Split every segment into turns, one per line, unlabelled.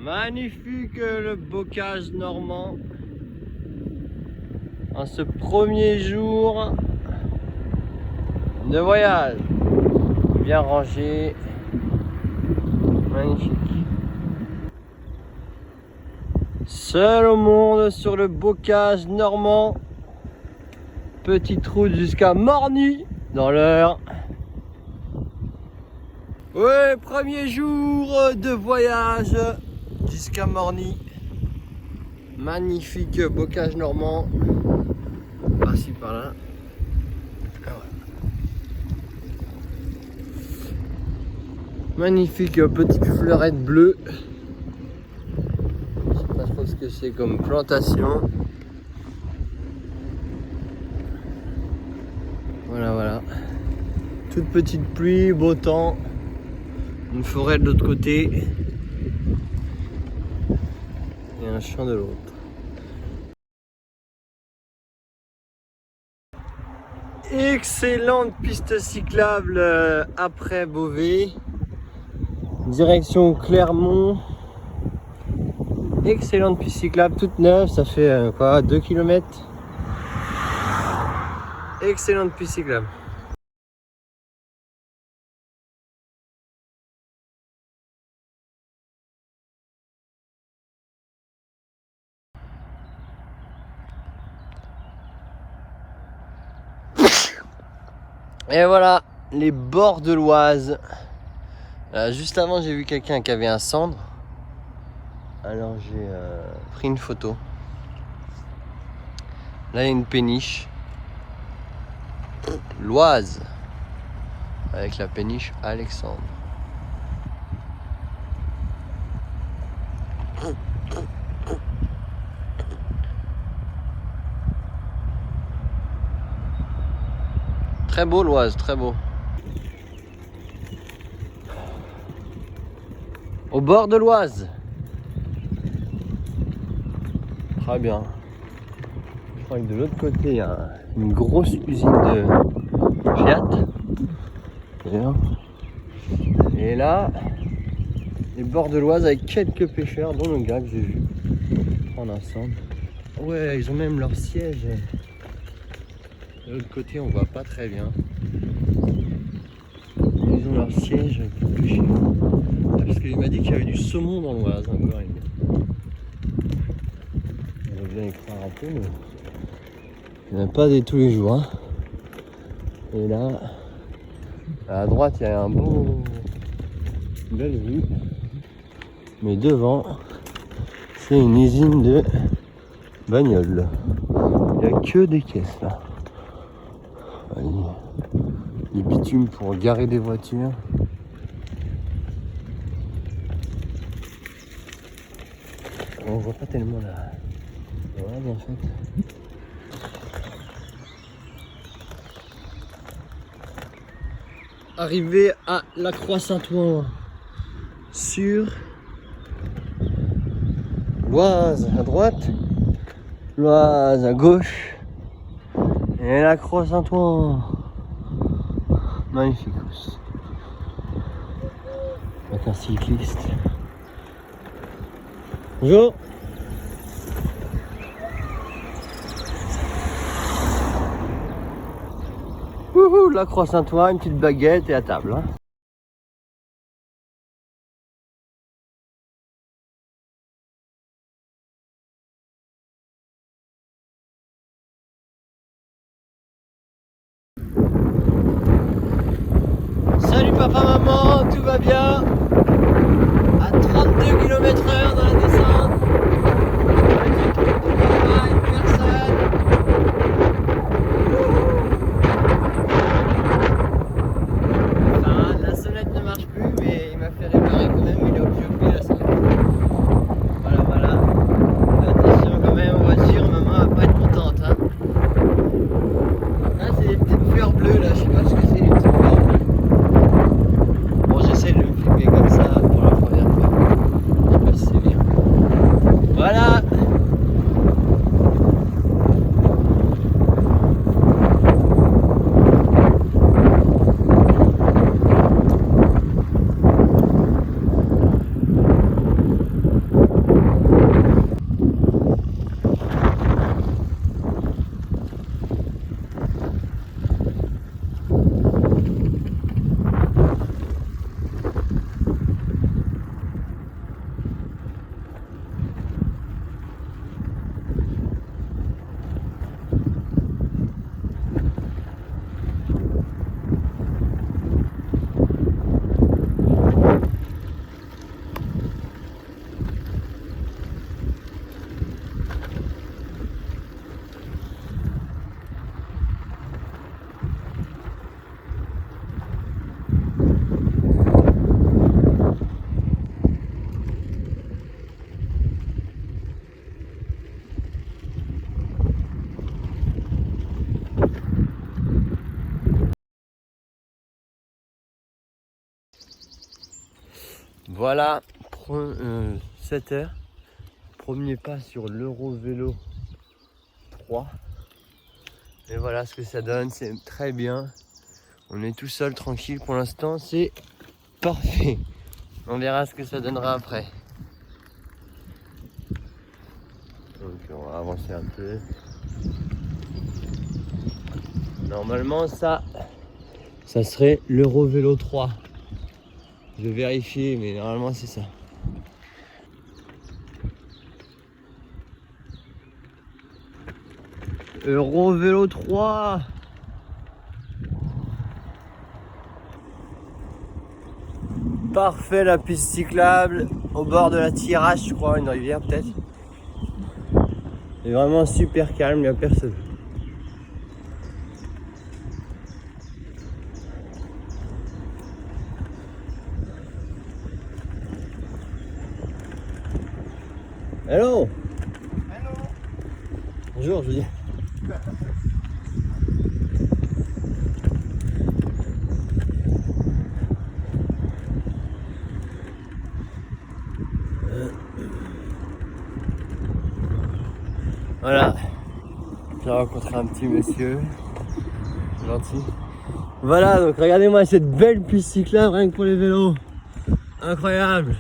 Magnifique le bocage normand. En ce premier jour de voyage. Bien rangé. Magnifique. Seul au monde sur le bocage normand. Petite route jusqu'à Morny dans l'heure. Ouais, premier jour de voyage jusqu'à Morny. Magnifique bocage normand. Par-ci par-là. Magnifique petite fleurette bleue. Je sais pas trop ce que c'est comme plantation. Voilà. Toute petite pluie, beau temps. Une forêt de l'autre côté. Et un champ de l'autre. Excellente piste cyclable après Beauvais. Direction Clermont. Excellente piste cyclable toute neuve, ça fait 2 km. Excellente piste cyclable. Et voilà, les bords de l'Oise. Juste avant, j'ai vu quelqu'un qui avait un cendre. Alors j'ai pris une photo. Là, il y a une péniche. L'Oise. Avec la péniche Alexandre. Très beau l'Oise, très beau. Au bord de l'Oise. Très bien. Je crois que de l'autre côté, il y a une grosse usine de Fiat. Et là, les bords de l'Oise avec quelques pêcheurs, dont le gars que j'ai vu prendre un cendre. Ouais, ils ont même leur siège. De l'autre côté, on voit pas très bien. Ils ont leur siège pour pêcher. Parce qu'il m'a dit qu'il y avait du saumon dans l'Oise encore. On va bien y croire un peu, mais il n'y en a pas des tous les jours. Hein. Et là, à droite, il y a une belle vue. Mais devant, c'est une usine de bagnoles. Il n'y a que des caisses là. Du bitume pour garer des voitures. On voit pas tellement la Oise en fait. Arrivé à la Croix-Saint-Ouen sur l'Oise à droite, l'Oise à gauche et la Croix-Saint-Ouen. Magnifique. Avec un cycliste. Bonjour. Wouhou, la Croix-Saint-Ouen, une petite baguette et à table. Hein. Salut papa, maman, tout va bien? À 32 km/h dans la descente. Une personne. Enfin, la sonnette ne marche plus, mais il m'a fait réparer quand même, il est occupé la sonnette. Voilà. Attention quand même, voiture, maman va pas être contente. Hein. Ah, c'est des petites fleurs bleues là, je sais pas ce que c'est les petites fleurs bleues. Bon, j'essaie de le filmer comme ça pour la première fois. Je sais pas si c'est bien. Voilà, 7h. Premier pas sur l'Eurovélo 3. Et voilà ce que ça donne, c'est très bien. On est tout seul, tranquille pour l'instant, c'est parfait. On verra ce que ça donnera après. Donc on va avancer un peu. Normalement ça serait l'Eurovélo 3. Je vais vérifier, mais normalement c'est ça. Eurovélo 3. Parfait, la piste cyclable au bord de la Thiérache, je crois, une rivière peut-être. C'est vraiment super calme, il n'y a personne. Hello.
Hello.
Bonjour, je veux dire. Voilà, j'ai rencontré un petit monsieur, gentil. Voilà, donc regardez-moi cette belle piste cyclable rien que pour les vélos. Incroyable.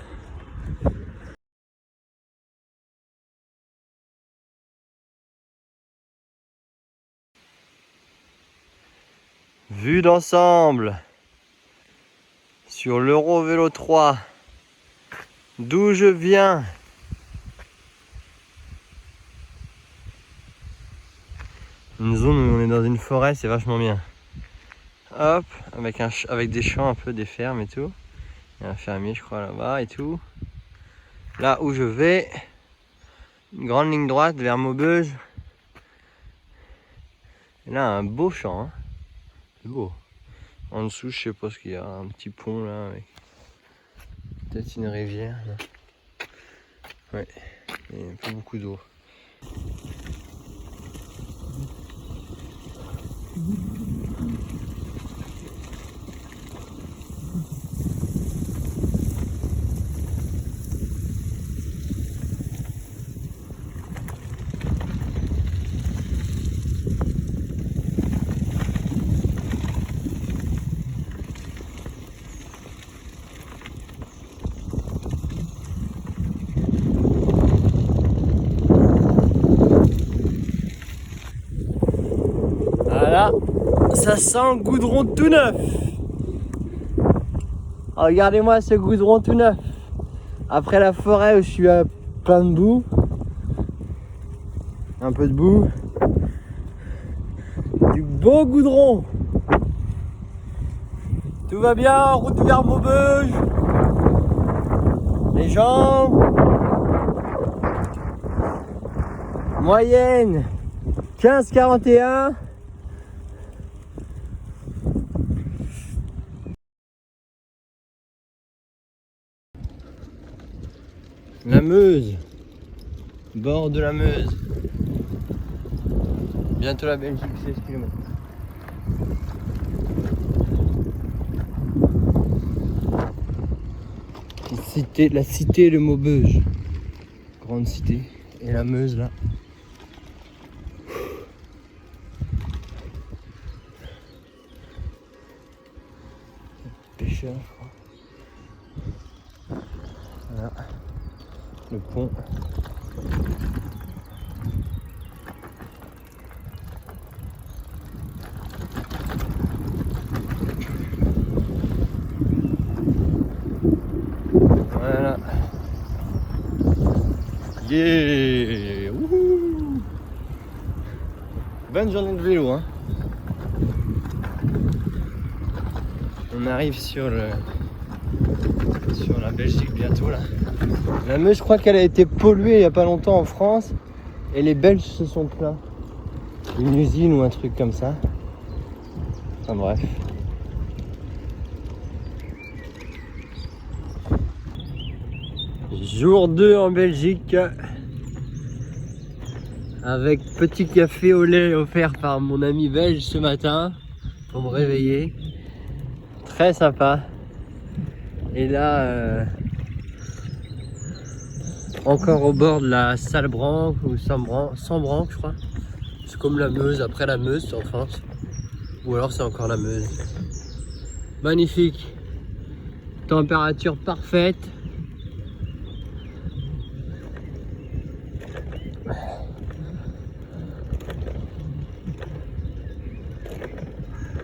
Vue d'ensemble sur l'Eurovélo 3, d'où je viens. Une zone où on est dans une forêt, c'est vachement bien. Hop, avec des champs un peu, des fermes et tout. Il y a un fermier je crois là-bas et tout. Là où je vais, une grande ligne droite vers Maubeuge. Et là un beau champ, hein. C'est beau. En dessous je sais pas ce qu'il y a, un petit pont là avec peut-être une rivière là. Ouais, et pas beaucoup d'eau. Voilà, ça sent le goudron tout neuf. Regardez-moi ce goudron tout neuf. Après la forêt où je suis à plein de boue, un peu de boue, du beau goudron. Tout va bien, route vers Maubeuge. Les gens, moyenne 15,41. La Meuse, bord de la Meuse. Bientôt la Belgique, 16 km. La cité de Maubeuge, grande cité, et la Meuse là. Pêcheur, je crois. Voilà, le pont. Voilà. Yeah! Wouhou! Bonne journée de vélo, hein. On arrive sur la Belgique bientôt là. La Meuse, je crois qu'elle a été polluée il n'y a pas longtemps en France et les Belges se sont plaints. Une usine ou un truc comme ça. Enfin bref. Jour 2 en Belgique. Avec petit café au lait offert par mon ami belge ce matin pour me réveiller. Très sympa. Et là, Encore au bord de la Salbranche ou Sambranche, je crois. C'est comme la Meuse, après la Meuse c'est en France. Ou alors c'est encore la Meuse. Magnifique. Température parfaite.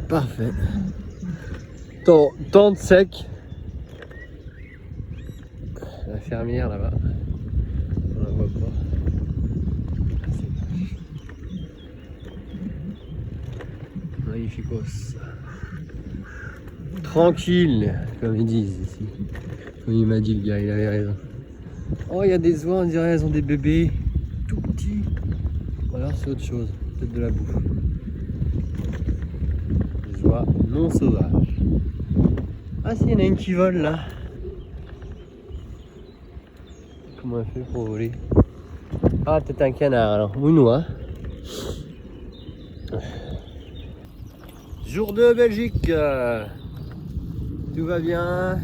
Parfait. Temps de sec. La fermière là-bas. On la voit pas. Magnificos. Tranquille, comme ils disent ici. Comme il m'a dit le gars, il avait raison. Oh, il y a des oies, on dirait elles ont des bébés tout petits. Ou alors c'est autre chose, peut-être de la bouffe. Des oies non sauvages. Ah si, il y en a une qui vole là. Comment elle fait pour voler? Ah, peut-être un canard alors, ou une oie. Jour 2 Belgique. Tout va bien.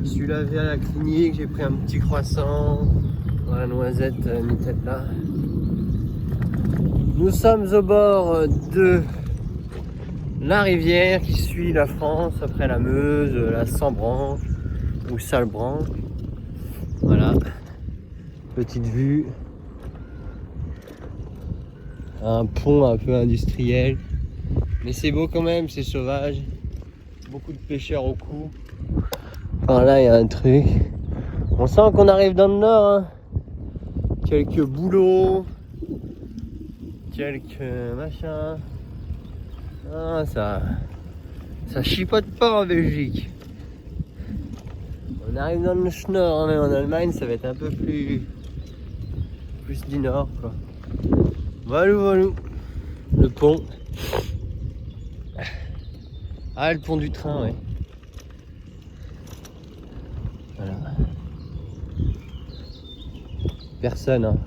Je suis lavé à la clinique, j'ai pris un petit croissant, la noisette Nutella. Nous sommes au bord de la rivière qui suit la France après la Meuse, la Sambranche ou Salbranche. Voilà, petite vue. Un pont un peu industriel, mais c'est beau quand même, c'est sauvage. Beaucoup de pêcheurs au cou. Par là il y a un truc. On sent qu'on arrive dans le nord. Hein. Quelques boulots. Quelques machins. Ah, ça chipote pas en Belgique. On arrive dans le nord, mais en Allemagne ça va être un peu plus du nord quoi. Voilà. Le pont. Ah, le pont du train, ouais. Voilà. Personne, hein.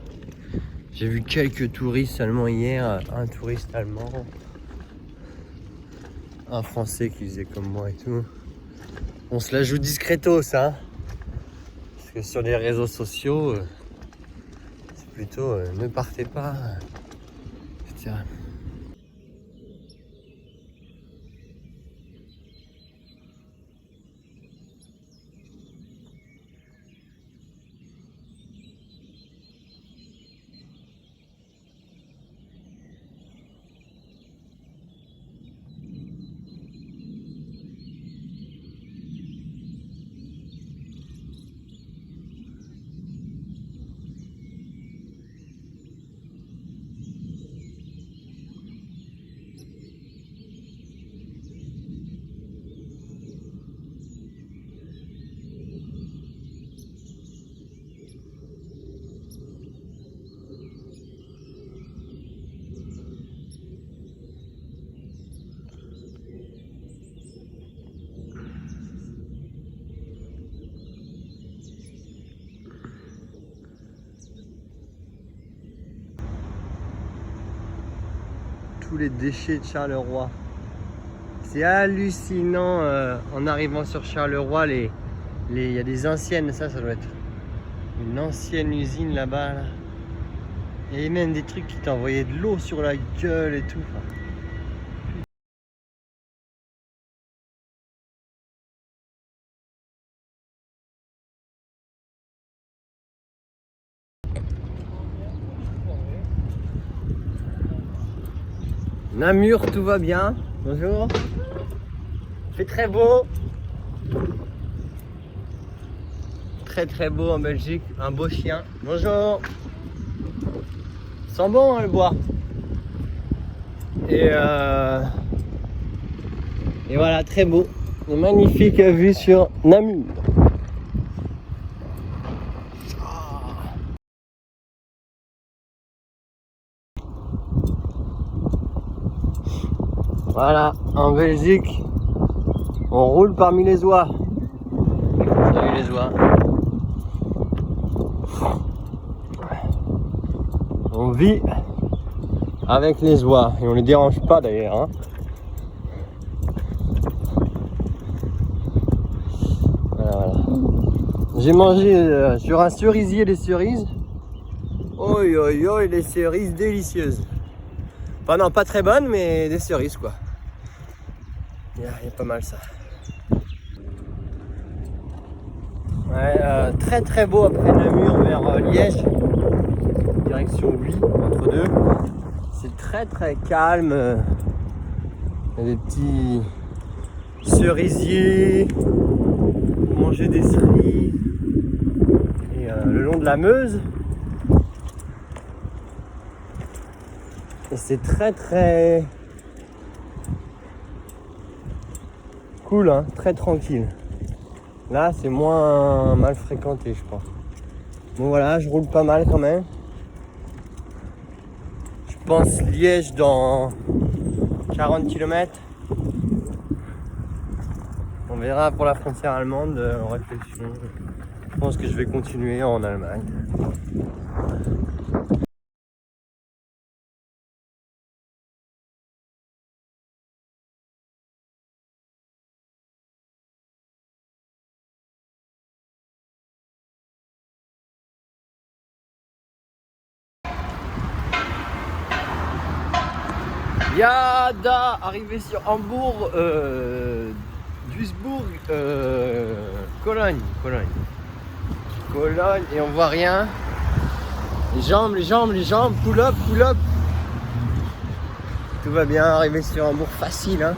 J'ai vu quelques touristes allemands hier, un touriste allemand, un français qui faisait comme moi et tout. On se la joue discretos, hein. Parce que sur les réseaux sociaux, c'est plutôt ne partez pas, etc. Tous les déchets de Charleroi. C'est hallucinant en arrivant sur Charleroi, il y a des anciennes, ça doit être une ancienne usine là-bas. Là. Il y a même des trucs qui t'envoyaient de l'eau sur la gueule et tout. Namur, tout va bien. Bonjour. Il fait très beau. Très beau en Belgique. Un beau chien. Bonjour. Il sent bon hein, le bois. Et voilà, très beau. Une magnifique vue sur Namur. Voilà, en Belgique, on roule parmi les oies. Salut les oies. On vit avec les oies et on les dérange pas d'ailleurs. Hein. Voilà. J'ai mangé sur un cerisier des cerises. Oi oi oi, les cerises délicieuses. Enfin non, pas très bonnes, mais des cerises quoi. Il y a pas mal ça. Ouais, très très beau après Namur vers Liège. Direction 8 entre deux. C'est très très calme. Il y a des petits cerisiers. Manger des cerises. Et le long de la Meuse. Et c'est très très cool, hein, très tranquille. Là, c'est moins mal fréquenté, je pense. Bon voilà, je roule pas mal quand même. Je pense Liège dans 40 km. On verra pour la frontière allemande en réflexion. Je pense que je vais continuer en Allemagne. Yada, arrivé sur Hambourg, Duisbourg, Cologne, et on voit rien. Les jambes, pull up. Tout va bien, arrivé sur Hambourg facile. Hein.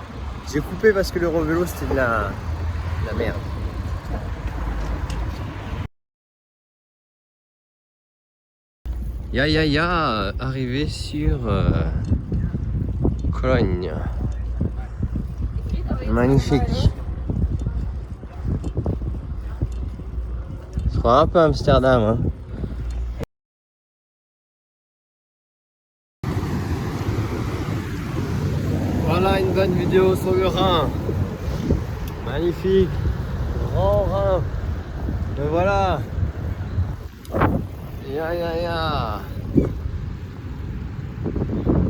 J'ai coupé parce que le vélo c'était de la merde. Ya, arrivé sur Cologne. Magnifique. Je crois un peu Amsterdam. Hein. Voilà une bonne vidéo sur le Rhin. Magnifique. Grand Rhin. Et voilà. Ya.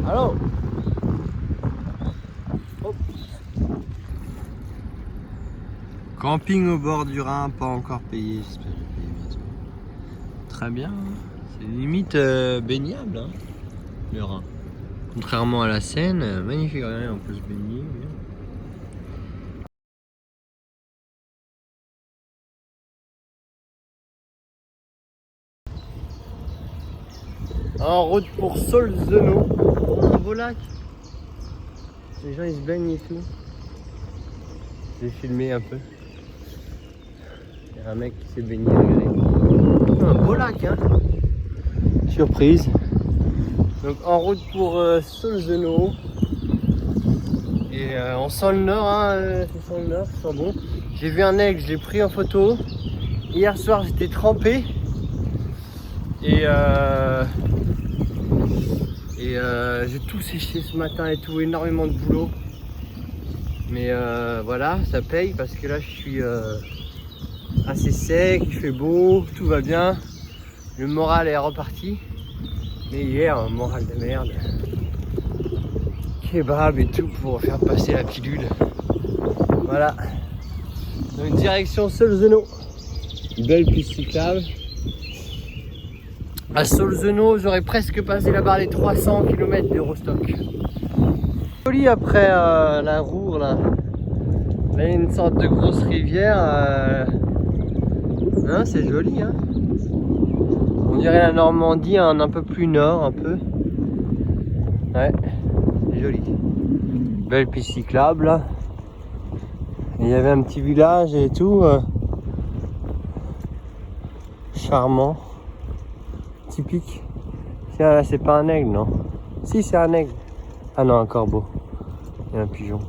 Allô. Hop. Camping au bord du Rhin, pas encore payé, j'espère que je vais payer bientôt. Très bien, c'est limite baignable, hein, le Rhin. Contrairement à la Seine, magnifique, on peut se baigner. En route pour Solzhenau, un beau lac. Les gens ils se baignent et tout. J'ai filmé un peu. Il y a un mec qui s'est baigné, regardez. Un beau lac, hein. Surprise. Donc en route pour Solzhenau. Et on sent le nord, hein. Ça sent le nord, ça sent bon. J'ai vu un aigle, je l'ai pris en photo. Hier soir j'étais trempé. Et j'ai tout séché ce matin et tout, énormément de boulot. Mais voilà, ça paye parce que là je suis assez sec, il fait beau, tout va bien. Le moral est reparti. Mais hier, un moral de merde. Kebab et tout pour faire passer la pilule. Voilà. Donc direction Solzhenau. Belle piste cyclable. À Solzhenau, j'aurais presque passé la barre des 300 km d'Eurostock. Joli après la Roure là. Là il y a une sorte de grosse rivière. Hein, c'est joli hein. On dirait la Normandie un peu plus nord un peu. Ouais, c'est joli. Belle piste cyclable là. Il y avait un petit village et tout. Charmant. Typique. Tiens là c'est pas un aigle non. Si c'est un aigle. Ah non un corbeau. Il y a un pigeon.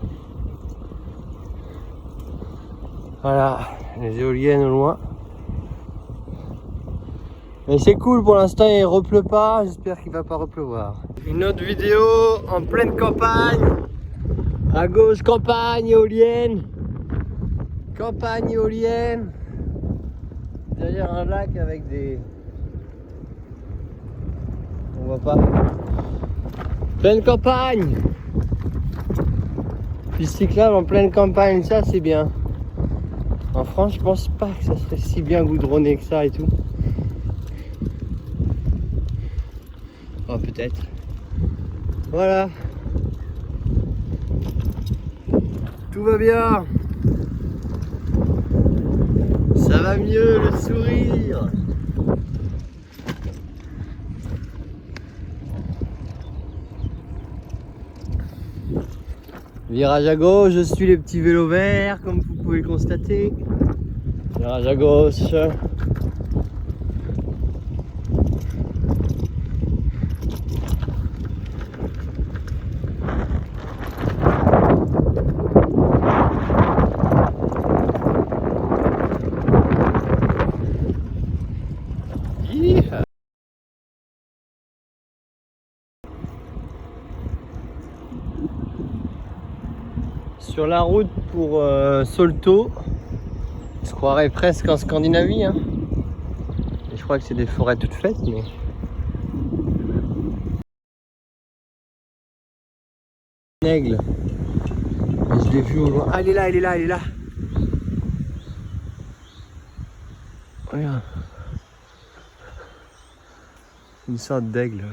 Voilà, les éoliennes au loin. Mais c'est cool pour l'instant il repleut pas, j'espère qu'il va pas repleuvoir. Une autre vidéo en pleine campagne. À gauche campagne éolienne. Campagne éolienne. Derrière un lac avec des... On voit pas. Pleine campagne. Piste cyclable en pleine campagne, ça c'est bien. En France, je pense pas que ça serait si bien goudronné que ça et tout. Oh, peut-être. Voilà. Tout va bien. Ça va mieux, le sourire. Virage à gauche, je suis les petits vélos verts, comme vous pouvez le constater. Virage à gauche. Sur la route pour Solto, on se croirait presque en Scandinavie, hein. Et je crois que c'est des forêts toutes faites, mais... Un aigle. Et je l'ai vu au loin. Ah, il est là, il est là, il est là. Regarde. Une sorte d'aigle.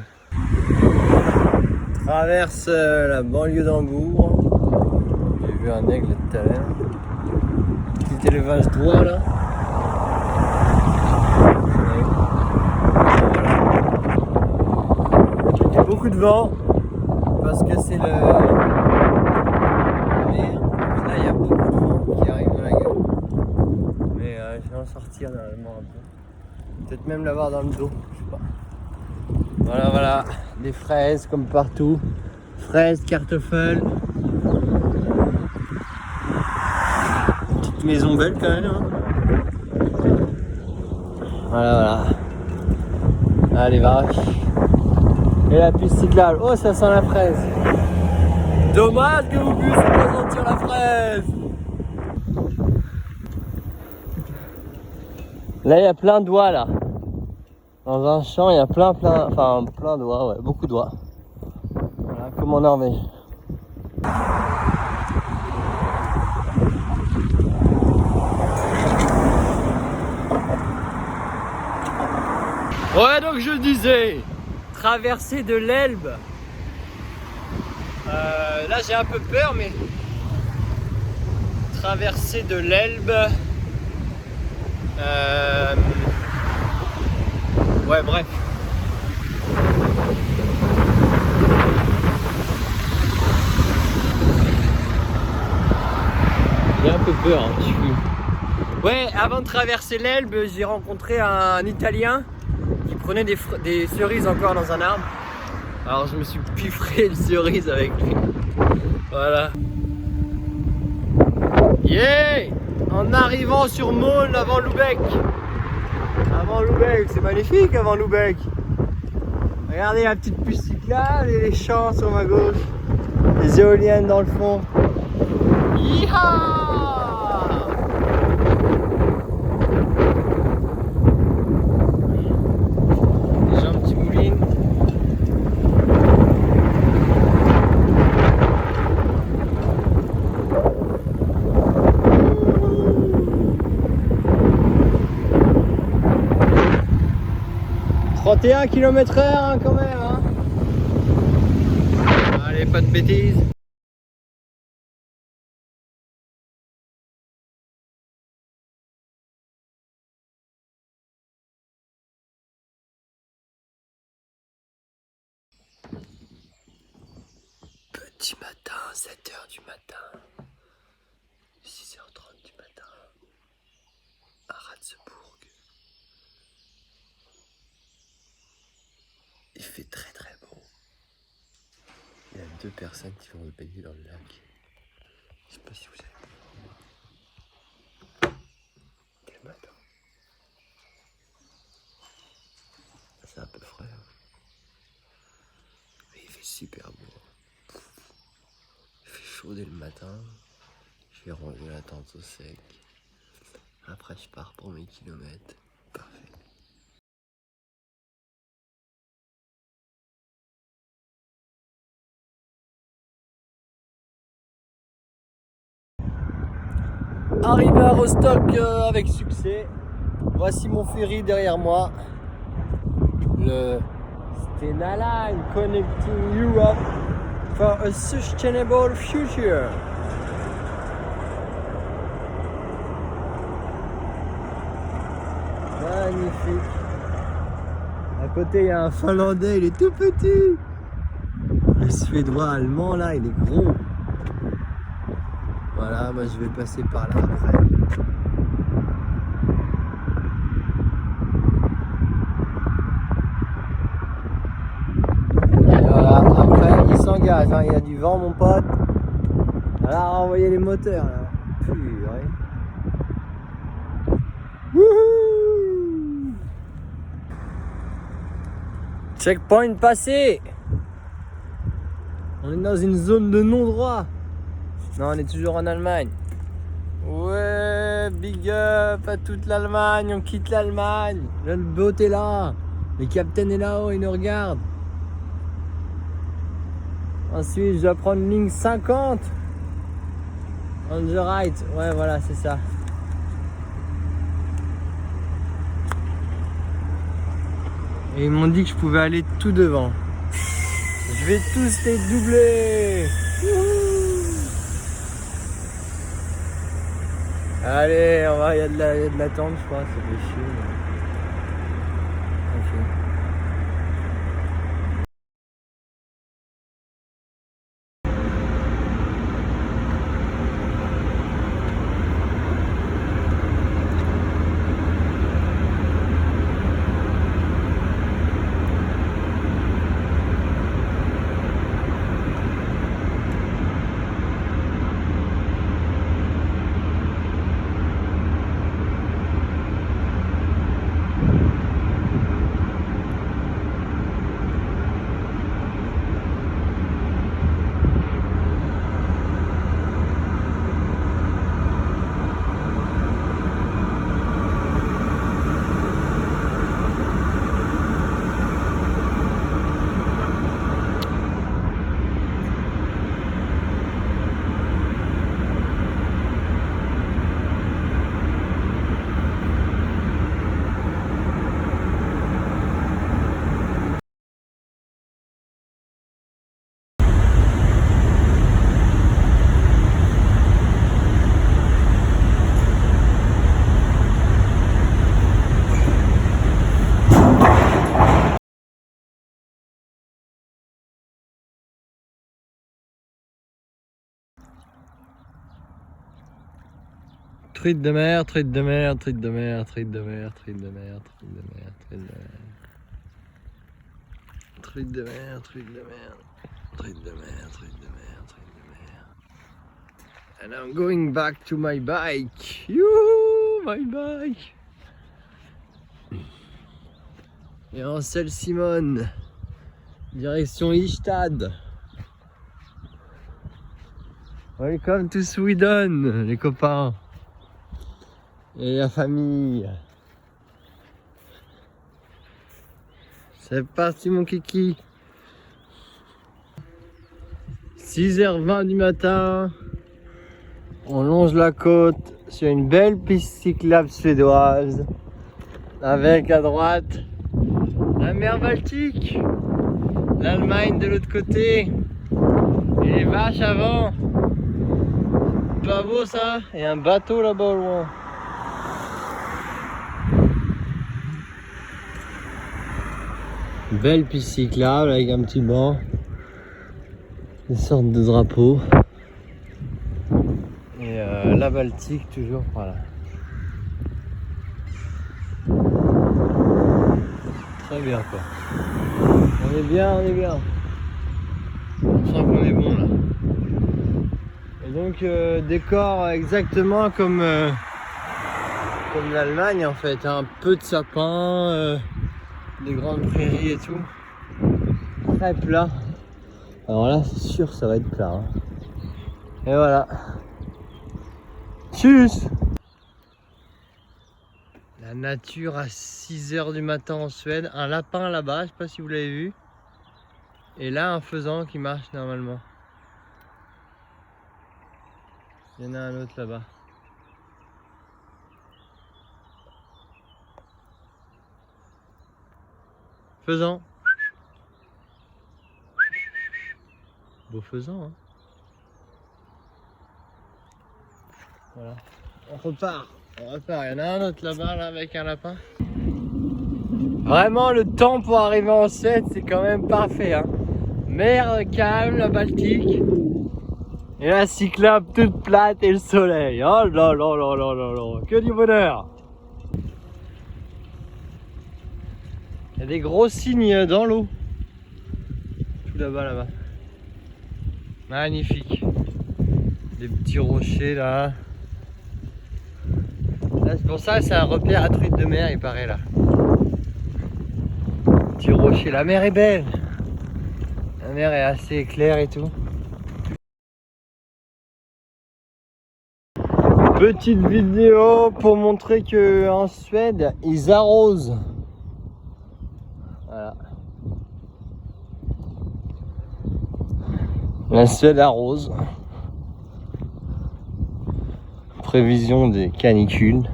Traverse la banlieue d'Hambourg. J'ai vu un aigle tout à l'heure. Petit élevage droit là. Il y a beaucoup de vent parce que c'est le mer. Là il y a beaucoup de vent qui arrive dans la gueule. Mais je vais en sortir normalement un peu. Peut-être même l'avoir dans le dos, je sais pas. Voilà, voilà, des fraises comme partout. Fraises, kartoffeln. Petite maison belle quand même. Hein. Voilà, voilà. Ah, les vaches. Et la piste cyclable. Oh, ça sent la fraise. Dommage que vous puissiez pas sentir la fraise. Là, il y a plein d'oies là. Dans un champ, il y a plein d'oies, ouais, beaucoup d'oies. Voilà, comme en Norvège. Ouais, donc je disais, traversée de l'Elbe. Là, j'ai un peu peur, mais traversée de l'Elbe. Ouais, bref. J'ai un peu peur. Hein, Ouais, avant de traverser l'Elbe, j'ai rencontré un Italien qui prenait des cerises encore dans un arbre. Alors je me suis piffré une cerise avec lui. Voilà. Yeah! En arrivant sur Maulne avant Lübeck. Avant Lübeck, c'est magnifique avant Lübeck. Regardez la petite piste cyclable et les champs sur ma gauche. Les éoliennes dans le fond. Yeehaw! Déjà un petit moulin. « 31 km/h hein, quand même hein. Allez, pas de bêtises. Petit matin, 7h du matin, 6h30 du matin, à Ratzeburg. Il fait très très beau. Il y a 2 personnes qui vont se baigner dans le lac. Je sais pas si vous avez pu voir. Quel matin. C'est un peu frais. Hein. Mais il fait super beau. Il fait chaud dès le matin. Je vais ranger la tente au sec. Après je pars pour mes kilomètres. Parfait. Arrivé à Rostock avec succès. Voici mon ferry derrière moi. Le Stena Line Connecting Europe for a Sustainable Future. Magnifique. À côté, il y a un Finlandais, il est tout petit. Le Suédois allemand, là, il est gros. Voilà, moi je vais passer par là après. Et voilà, après, il s'engage, hein. Il y a du vent, mon pote. Voilà, envoyer les moteurs, là. Purée. Wouhou! Checkpoint passé. On est dans une zone de non-droit. Non, on est toujours en Allemagne. Ouais, big up à toute l'Allemagne. On quitte l'Allemagne. Le boat est là. Le capitaine est là-haut, il nous regarde. Ensuite, je dois prendre ligne 50. On the right. Ouais, voilà, c'est ça. Et ils m'ont dit que je pouvais aller tout devant. Je vais tous les doubler. Allez, on va, il y a de l'attente, je crois, ça fait chier. Ok. Truite de mer, truite de mer, truite de mer, truite de mer, truite de mer, truite de mer, truite de mer. Truite de mer, truite de mer, truite de mer, truite de mer, truite de mer. And I'm going back to my bike. Youhou, my bike. Et Ansel Simon, direction Istad. Welcome to Sweden, les copains. Et la famille. C'est parti mon kiki. 6h20 du matin. On longe la côte sur une belle piste cyclable suédoise. Avec à droite la mer Baltique. L'Allemagne de l'autre côté. Et les vaches avant. Pas beau ça. Et un bateau là-bas au loin. Belle piste cyclable avec un petit banc, une sorte de drapeau. Et la Baltique toujours par là. Très bien quoi. On est bien, on est bien. On sent qu'on est bon là. Et donc décor exactement comme l'Allemagne en fait. Un peu de sapins. Des grandes prairies et tout, très plat. Alors là c'est sûr ça va être plat hein. Et voilà. Tchuss. La nature à 6h du matin en Suède, un lapin là-bas, je sais pas si vous l'avez vu. Et là un faisan qui marche normalement. Il y en a un autre là-bas. Faisan. Beau faisan, hein. Voilà. On repart. On repart. Il y en a un autre là-bas, là, avec un lapin. Vraiment, le temps pour arriver en Suède, c'est quand même parfait, hein. Mer calme, la Baltique. Et la Cyclope toute plate et le soleil. Oh là là là là là là. Que du bonheur. Il y a des gros signes dans l'eau. Tout là-bas, là-bas. Magnifique. Des petits rochers là. Là c'est pour ça que c'est un repère à truite de mer, il paraît là. Petit rocher, la mer est belle. La mer est assez claire et tout. Petite vidéo pour montrer que en Suède ils arrosent. Voilà. La Suède arrose. Prévision des canicules.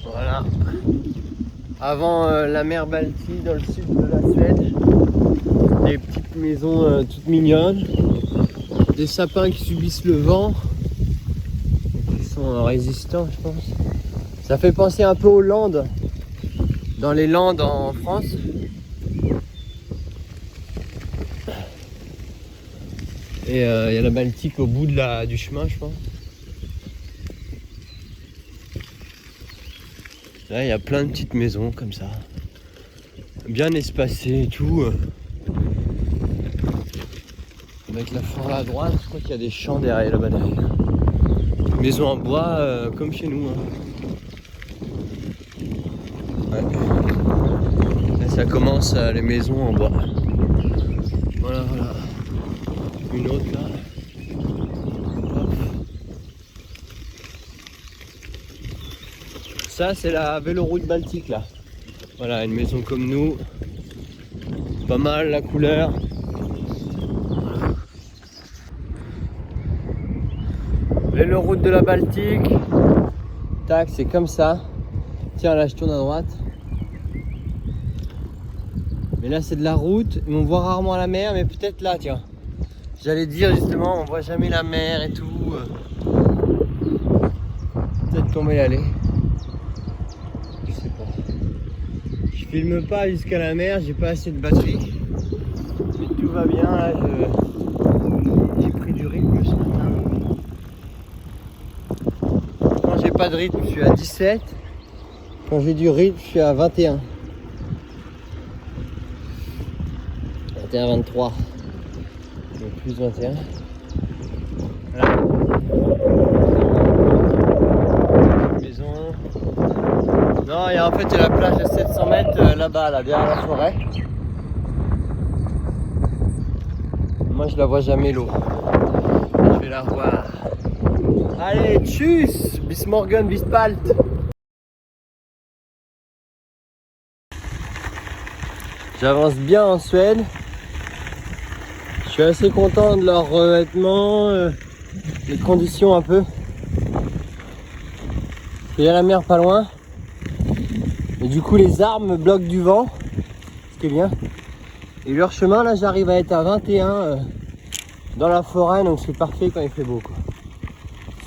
Voilà. Avant la mer Baltique, dans le sud de la Suède, des petites maisons toutes mignonnes, des sapins qui subissent le vent, qui sont résistants, je pense. Ça fait penser un peu aux Landes, dans les Landes en France. Et il y a la Baltique au bout du chemin, je pense. Là, il y a plein de petites maisons comme ça, bien espacées et tout. Avec la forêt à droite, je crois qu'il y a des champs derrière là-bas derrière. Maison en bois comme chez nous. Hein. Ouais. Là, ça commence les maisons en bois. Voilà, voilà. Une autre là. Hop. Ça, c'est la véloroute Baltique là. Voilà, une maison comme nous. Pas mal la couleur. Véloroute de la Baltique. Tac, c'est comme ça. Tiens, là je tourne à droite. Mais là c'est de la route. On voit rarement la mer, mais peut-être là, tiens. J'allais dire justement, on voit jamais la mer et tout. Peut-être qu'on va y aller. Je sais pas. Je filme pas jusqu'à la mer, j'ai pas assez de batterie. Mais tout va bien, là j'ai pris du rythme ce matin. Quand j'ai pas de rythme, je suis à 17. Quand j'ai du rythme, je suis à 21. 21, 23. Donc plus 21. Voilà. Maison. Non, en fait, il y a la plage de 700 mètres là-bas, là, derrière la forêt. Moi, je la vois jamais l'eau. Je vais la voir. Allez, tchuss! Bis morgen, bis bald! J'avance bien en Suède. Je suis assez content de leurs revêtements, les conditions un peu. Il y a la mer pas loin. Et du coup les arbres me bloquent du vent, ce qui est bien. Et leur chemin là j'arrive à être à 21 dans la forêt, donc c'est parfait quand il fait beau quoi.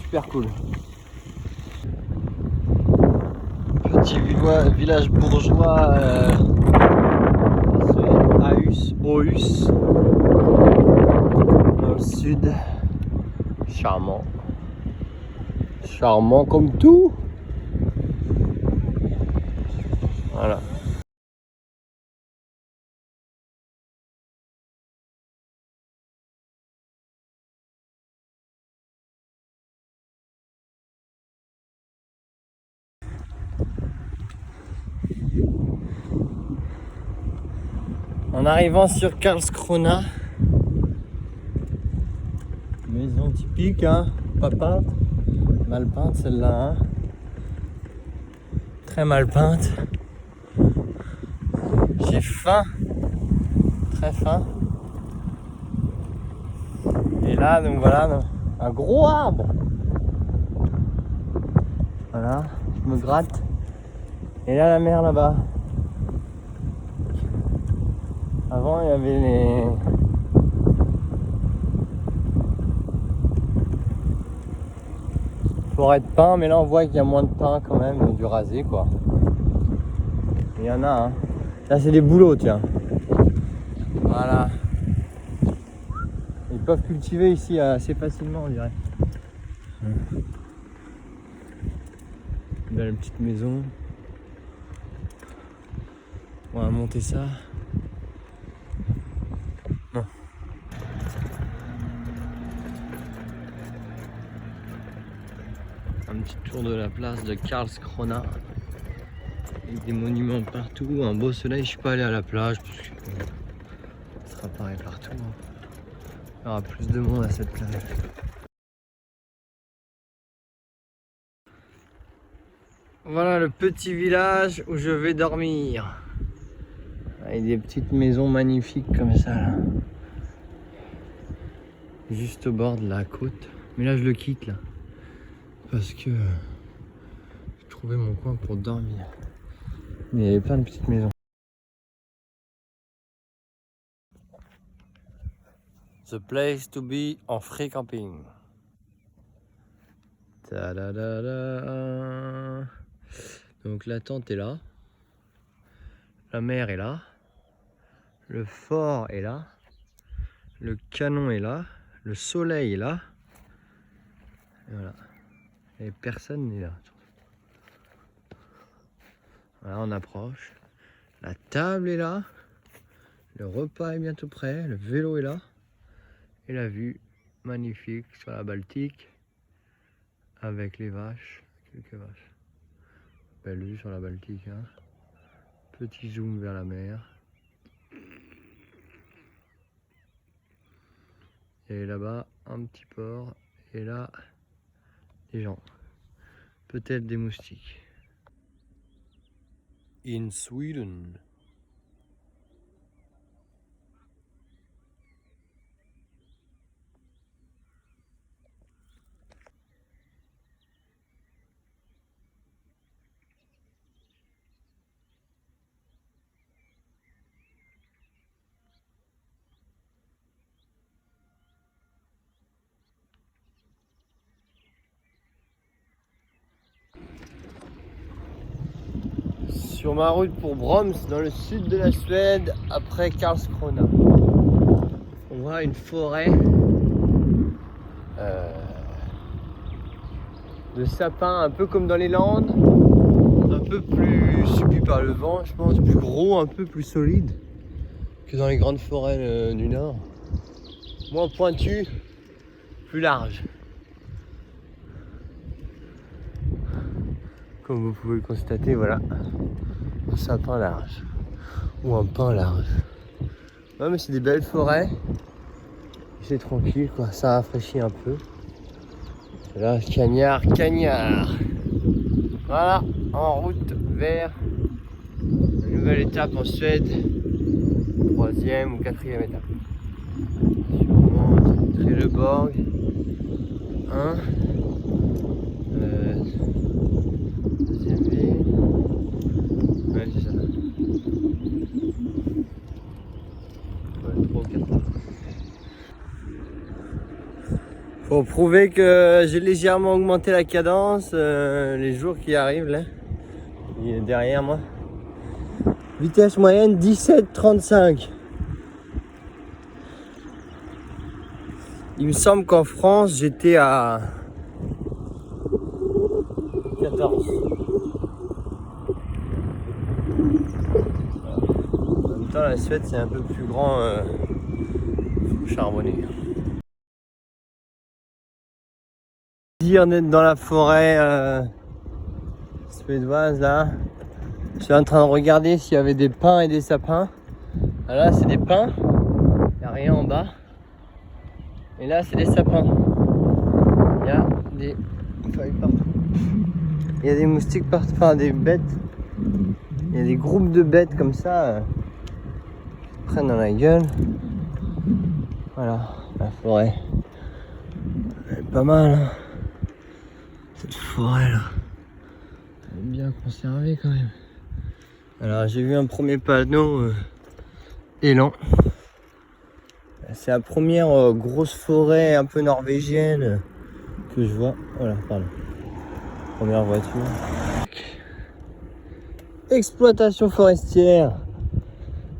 Super cool. Petit village bourgeois Aarhus, dans le sud. Charmant. Charmant comme tout. Voilà. En arrivant sur Karlskrona, maison typique, hein, pas peinte, mal peinte celle-là, hein. Très mal peinte. J'ai faim, très faim. Et là, donc voilà, un gros arbre. Voilà, je me gratte. Et là, la mer là-bas. Avant, il y avait les... forêt de pins, mais là on voit qu'il y a moins de pins quand même, ils ont dû raser quoi. Il y en a, hein. Là c'est des bouleaux, tiens. Voilà. Ils peuvent cultiver ici assez facilement, on dirait. Belle petite maison. On va monter ça. Non. Un petit tour de la place de Karlskrona. Avec des monuments partout, un beau soleil. Je suis pas allé à la plage parce que ça sera pareil partout. Il y aura plus de monde à cette plage. Voilà le petit village où je vais dormir. Avec des petites maisons magnifiques comme ça là. Juste au bord de la côte. Mais là je le quitte là. Parce que j'ai trouvé mon coin pour dormir. Mais il y avait plein de petites maisons. The place to be en free camping. Ta-da-da-da. Donc la tente est là. La mer est là. Le fort est là. Le canon est là. Le soleil est là. Et voilà. Et personne n'est là. Voilà, on approche. La table est là. Le repas est bientôt prêt. Le vélo est là. Et la vue magnifique sur la Baltique. Avec les vaches. Quelques vaches. Belle vue sur la Baltique. Hein. Petit zoom vers la mer. Et là-bas, un petit port. Et là, des gens. Peut-être des moustiques. In Sweden. Sur ma route pour Broms, dans le sud de la Suède, après Karlskrona. On voit une forêt de sapins, un peu comme dans les Landes, un peu plus subi par le vent, je pense, plus gros, un peu plus solide que dans les grandes forêts du Nord. Moins pointu, plus large. Comme vous pouvez le constater, voilà, un sapin large, ou un pin large. Ouais, mais c'est des belles forêts, c'est tranquille quoi, ça rafraîchit un peu. Et là, cagnard. Voilà, en route vers une nouvelle étape en Suède, 3e ou 4e étape. Sûrement Trelleborg, 1. Deuxième ville. Ouais, c'est ça. Ouais, 3 ou 4. Faut prouver que j'ai légèrement augmenté la cadence les jours qui arrivent là. Il est derrière moi. Vitesse moyenne 17,35. Il me semble qu'en France j'étais à 14. En même temps la Suède c'est un peu plus grand charbonné. Dire d'être dans la forêt suédoise là. Je suis en train de regarder s'il y avait des pins et des sapins. Là c'est des pins, il n'y a rien en bas. Et là c'est des sapins. Il y a des feuilles partout. Il y a des moustiques partout, enfin des bêtes. Il y a des groupes de bêtes comme ça. prenne dans la gueule. Voilà, la forêt. Elle est pas mal, hein. Cette forêt là. Elle est bien conservée quand même. Alors j'ai vu un premier panneau élan. C'est la première grosse forêt un peu norvégienne que je vois. Voilà, pardon. Première voiture. Exploitation forestière.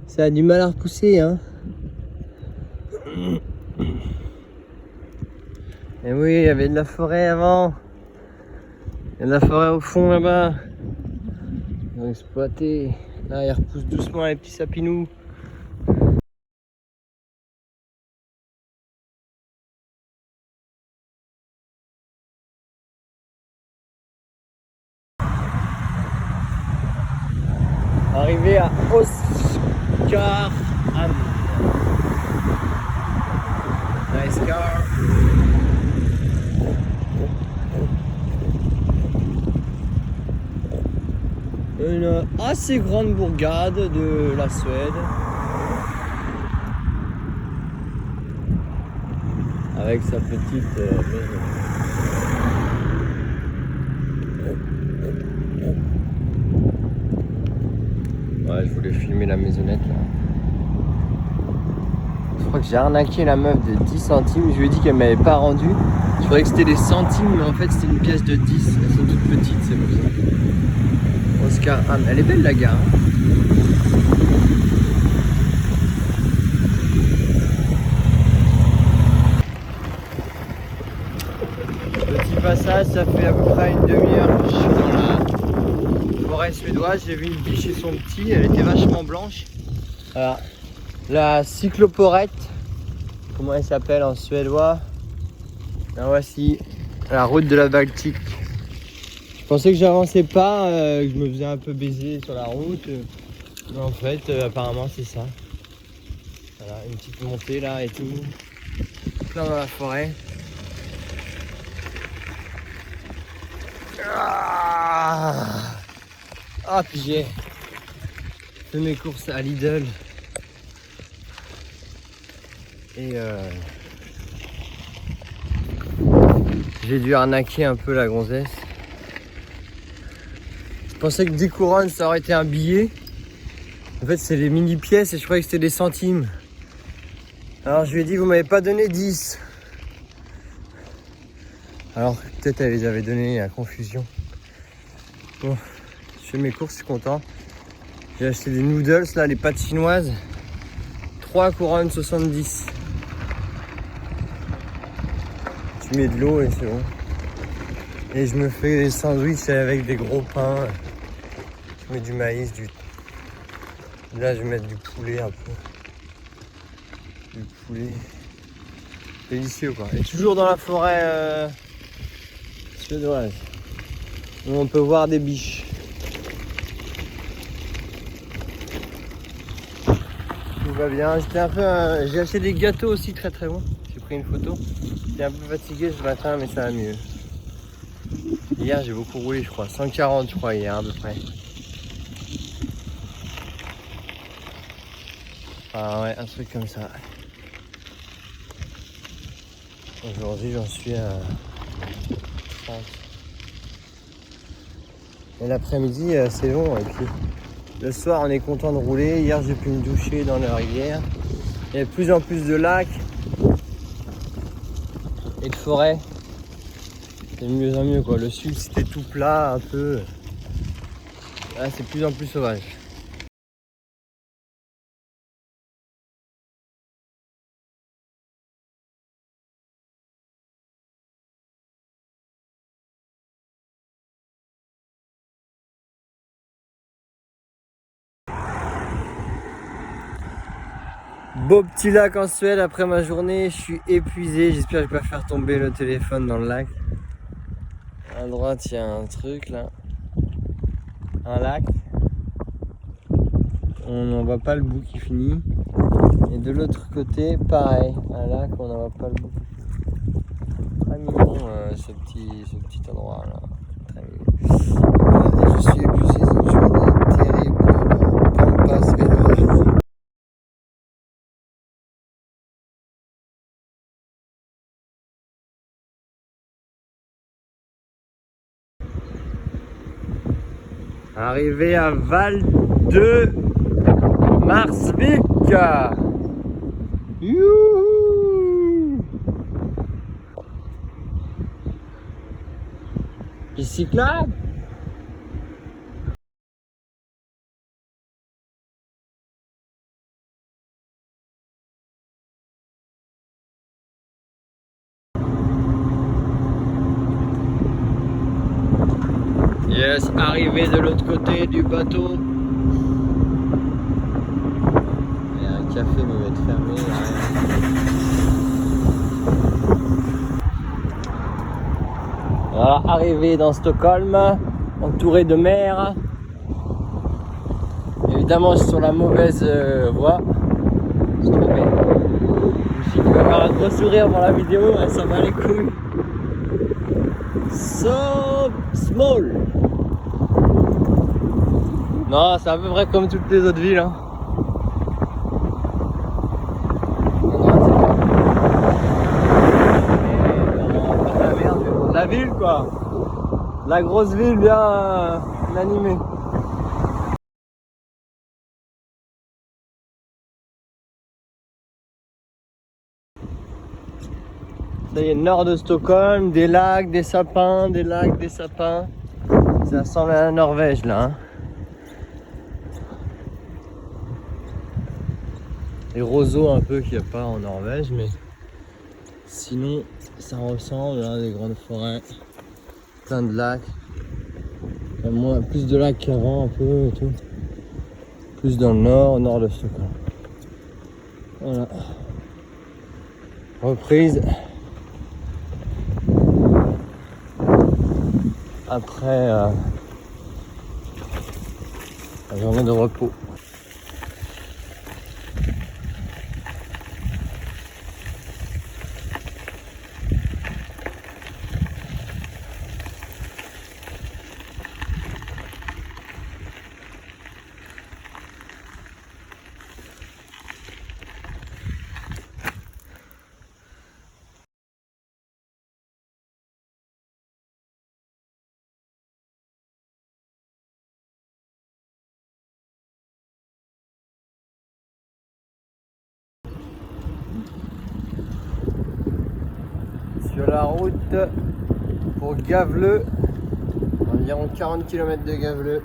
Ça a du mal à repousser, hein. Et oui, il y avait de la forêt avant. Il y a de la forêt au fond là-bas. Ils ont exploité. Là, ils repoussent doucement les petits sapinous. Arrivé à Oscar. Nice car. Une assez grande bourgade de la Suède. Avec sa petite maison. Ouais, je voulais filmer la maisonnette là. Je crois que j'ai arnaqué la meuf de 10 centimes. Je lui ai dit qu'elle m'avait pas rendu. Je croyais que c'était des centimes, mais en fait c'était une pièce de 10. Elles sont toutes petites, c'est pour ça. Oscar Ham. Elle est belle la gare. Hein. Petit passage, ça fait à peu près une demi-heure que je suis dans la forêt suédoise. J'ai vu une biche et son petit, elle était vachement blanche. Voilà. La cycloporette, comment elle s'appelle en suédois. La voici, la route de la Baltique. Je pensais que j'avançais pas, que je me faisais un peu baiser sur la route. Mais en fait, apparemment c'est ça. Voilà, une petite montée là et tout. Plein dans la forêt. Ah, puis j'ai fait mes courses à Lidl. Et j'ai dû arnaquer un peu la gonzesse. Je pensais que 10 couronnes ça aurait été un billet. En fait c'est des mini pièces et je croyais que c'était des centimes. Alors je lui ai dit vous m'avez pas donné 10. Alors peut-être elle les avait donné à confusion. Bon, je fais mes courses, je suis content. J'ai acheté des noodles là, les pâtes chinoises. 3 couronnes 70. Tu mets de l'eau et c'est bon. Et je me fais des sandwichs avec des gros pains. Je mets du maïs, Là je vais mettre du poulet un peu. Du poulet. Délicieux quoi. Et toujours dans la forêt suédoise. Où on peut voir des biches. Tout va bien. J'étais un peu. J'ai acheté des gâteaux aussi très très bons. J'ai pris une photo. J'étais un peu fatigué ce matin mais ça va mieux. Hier j'ai beaucoup roulé je crois. 140 je crois hier à peu près. Ah ouais, un truc comme ça. Aujourd'hui j'en suis à 30. Et l'après-midi c'est long et puis le soir on est content de rouler. Hier j'ai pu me doucher dans la rivière. Il y a de plus en plus de lacs et de forêts. C'est de mieux en mieux quoi. Le sud c'était tout plat un peu. Là c'est de plus en plus sauvage. Beau petit lac en Suède après ma journée, je suis épuisé, j'espère que je vais pas faire tomber le téléphone dans le lac. À droite il y a un truc là, un lac, on n'en voit pas le bout qui finit. Et de l'autre côté pareil, un lac, on n'en voit pas le bout. Très mignon ce petit endroit là, très mignon. Voilà, je suis épuisé, c'est une journée terrible dans la pampa suédoise. Arrivé à Val de Marsvik. Youhou! Piste cyclable. Yes, arrivé de l'autre côté du bateau. Il y a un café mais il va être fermé. Voilà, arrivé dans Stockholm, entouré de mer. Évidemment, je suis sur la mauvaise voie. Je suis qui va avoir un gros sourire pour la vidéo, elle s'en bat les couilles. So small. Non, c'est à peu près comme toutes les autres villes. Hein. La ville quoi. La grosse ville bien animée. Ça y est, nord de Stockholm, des lacs, des sapins, des lacs, des sapins. Ça ressemble à la Norvège là. Hein. Les roseaux un peu qu'il n'y a pas en Norvège, mais sinon ça ressemble à des grandes forêts, plein de lacs. Il y a moins, plus de lacs qu'avant un peu et tout. Plus dans le nord, au nord de Stockholm. Voilà. Reprise. Après la journée de repos. Sur la route pour Gävle, environ 40 km de Gävle,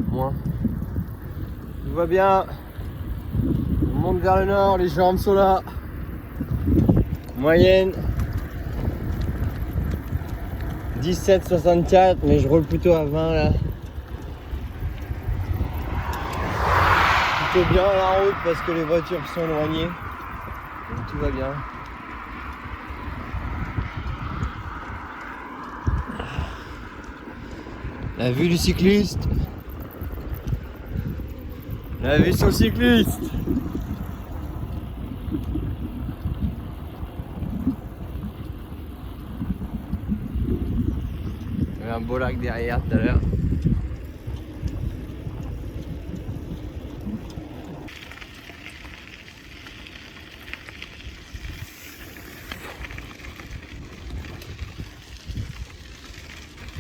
moins. Tout va bien, on monte vers le nord, les jambes sont là. Moyenne 17,64, mais je roule plutôt à 20 là. Plutôt bien la route parce que les voitures sont éloignées, donc tout va bien. La vue du cycliste. La vue sur le cycliste. Il y avait un beau lac derrière tout à l'heure.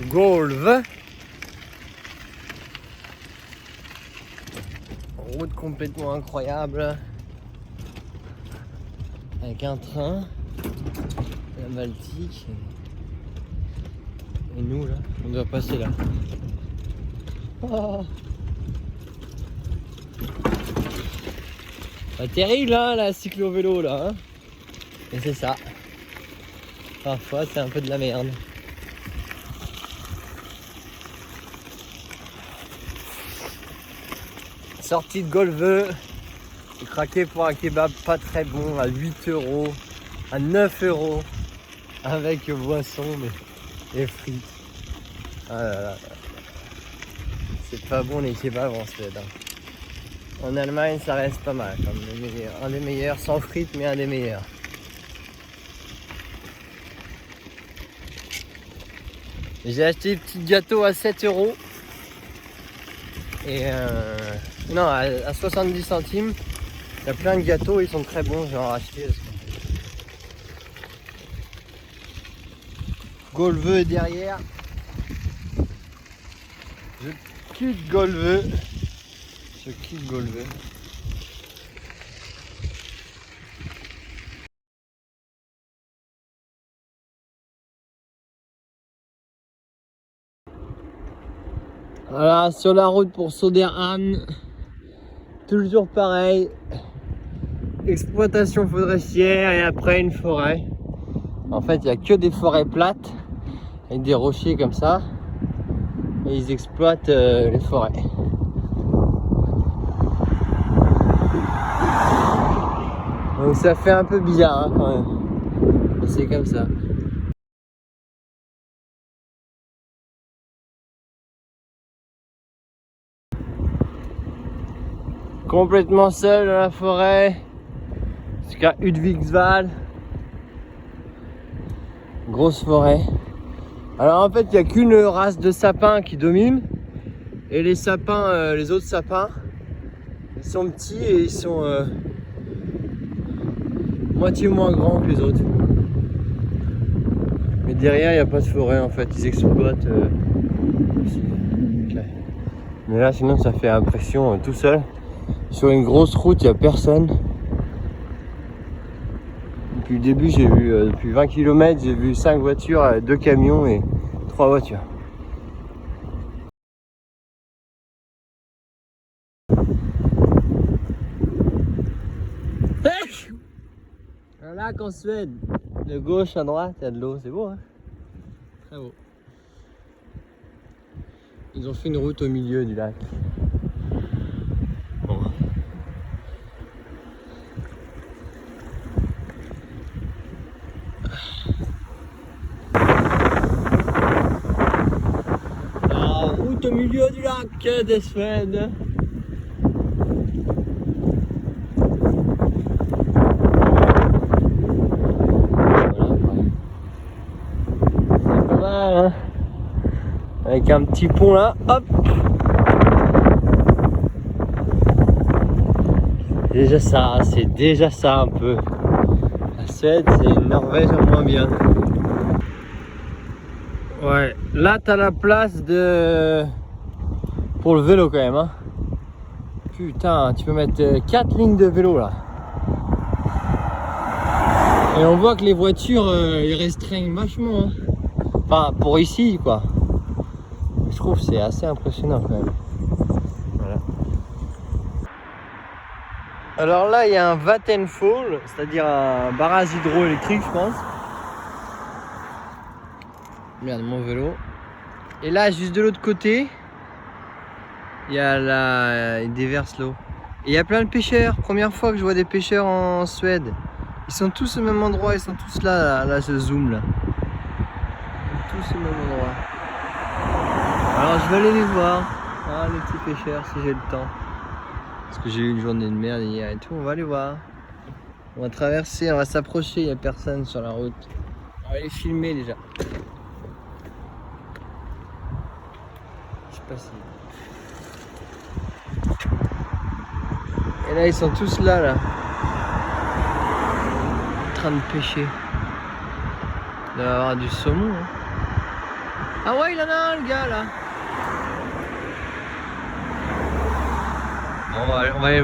Golv. Route complètement incroyable. Avec un train. La Baltique. Et nous là, on doit passer là. Oh. Pas terrible hein, la cyclo-vélo là. Hein. Et c'est ça. Parfois c'est un peu de la merde. Sortie de Golve, j'ai craqué pour un kebab pas très bon à 8 €, à 9 €, avec boisson et frites. Ah là là. C'est pas bon les kebabs en Suède. Hein. En Allemagne ça reste pas mal, comme un des meilleurs, sans frites mais un des meilleurs. J'ai acheté des petits gâteaux à 7 €. Et non, à 70 centimes, il y a plein de gâteaux, ils sont très bons, je vais en racheter. Golve est derrière. quitte Golve. Je quitte Golve. Voilà, sur la route pour Söderhamn. Toujours pareil. Exploitation forestière et après une forêt. En fait, il n'y a que des forêts plates avec des rochers comme ça. Et ils exploitent les forêts. Donc ça fait un peu bizarre hein, quand même. Mais c'est comme ça. Complètement seul dans la forêt. Jusqu'à Udvigsvall. Grosse forêt. Alors en fait il n'y a qu'une race de sapins qui domine. Et les sapins, les autres sapins, ils sont petits et ils sont moitié moins grands que les autres. Mais derrière il n'y a pas de forêt en fait, ils exploitent aussi. Okay. Mais là sinon ça fait impression tout seul. Sur une grosse route il n'y a personne. Depuis le début j'ai vu, depuis 20 km j'ai vu 5 voitures, 2 camions et 3 voitures. Un lac en Suède. De gauche à droite, il y a de l'eau, c'est beau hein. Très beau. Ils ont fait une route au milieu du lac. Bon. La route au milieu du lac des Suèdes. Hein, avec un petit pont là, hop. C'est déjà ça un peu. La Suède, c'est une Norvège en moins bien. Ouais, là t'as la place pour le vélo quand même. Hein. Putain, tu peux mettre 4 lignes de vélo là. Et on voit que les voitures, ils restreignent vachement. Hein. Enfin, pour ici, quoi. Je trouve que c'est assez impressionnant quand même. Voilà. Alors là, il y a un Vattenfall, c'est-à-dire un barrage hydroélectrique, je pense. Merde, mon vélo. Et là, juste de l'autre côté, il y a il déverse l'eau. Et il y a plein de pêcheurs. Première fois que je vois des pêcheurs en Suède. Ils sont tous au même endroit, ils sont tous là, là, je zoome là. Tous au même endroit. Alors je vais aller les voir, ah, les petits pêcheurs si j'ai le temps. Parce que j'ai eu une journée de merde hier et tout, on va aller voir. On va traverser, on va s'approcher, il n'y a personne sur la route. On va les filmer déjà. Je sais pas si... Et là ils sont tous là. En train de pêcher. Il doit y avoir du saumon. Hein. Ah ouais, il en a un, le gars, là. On va aller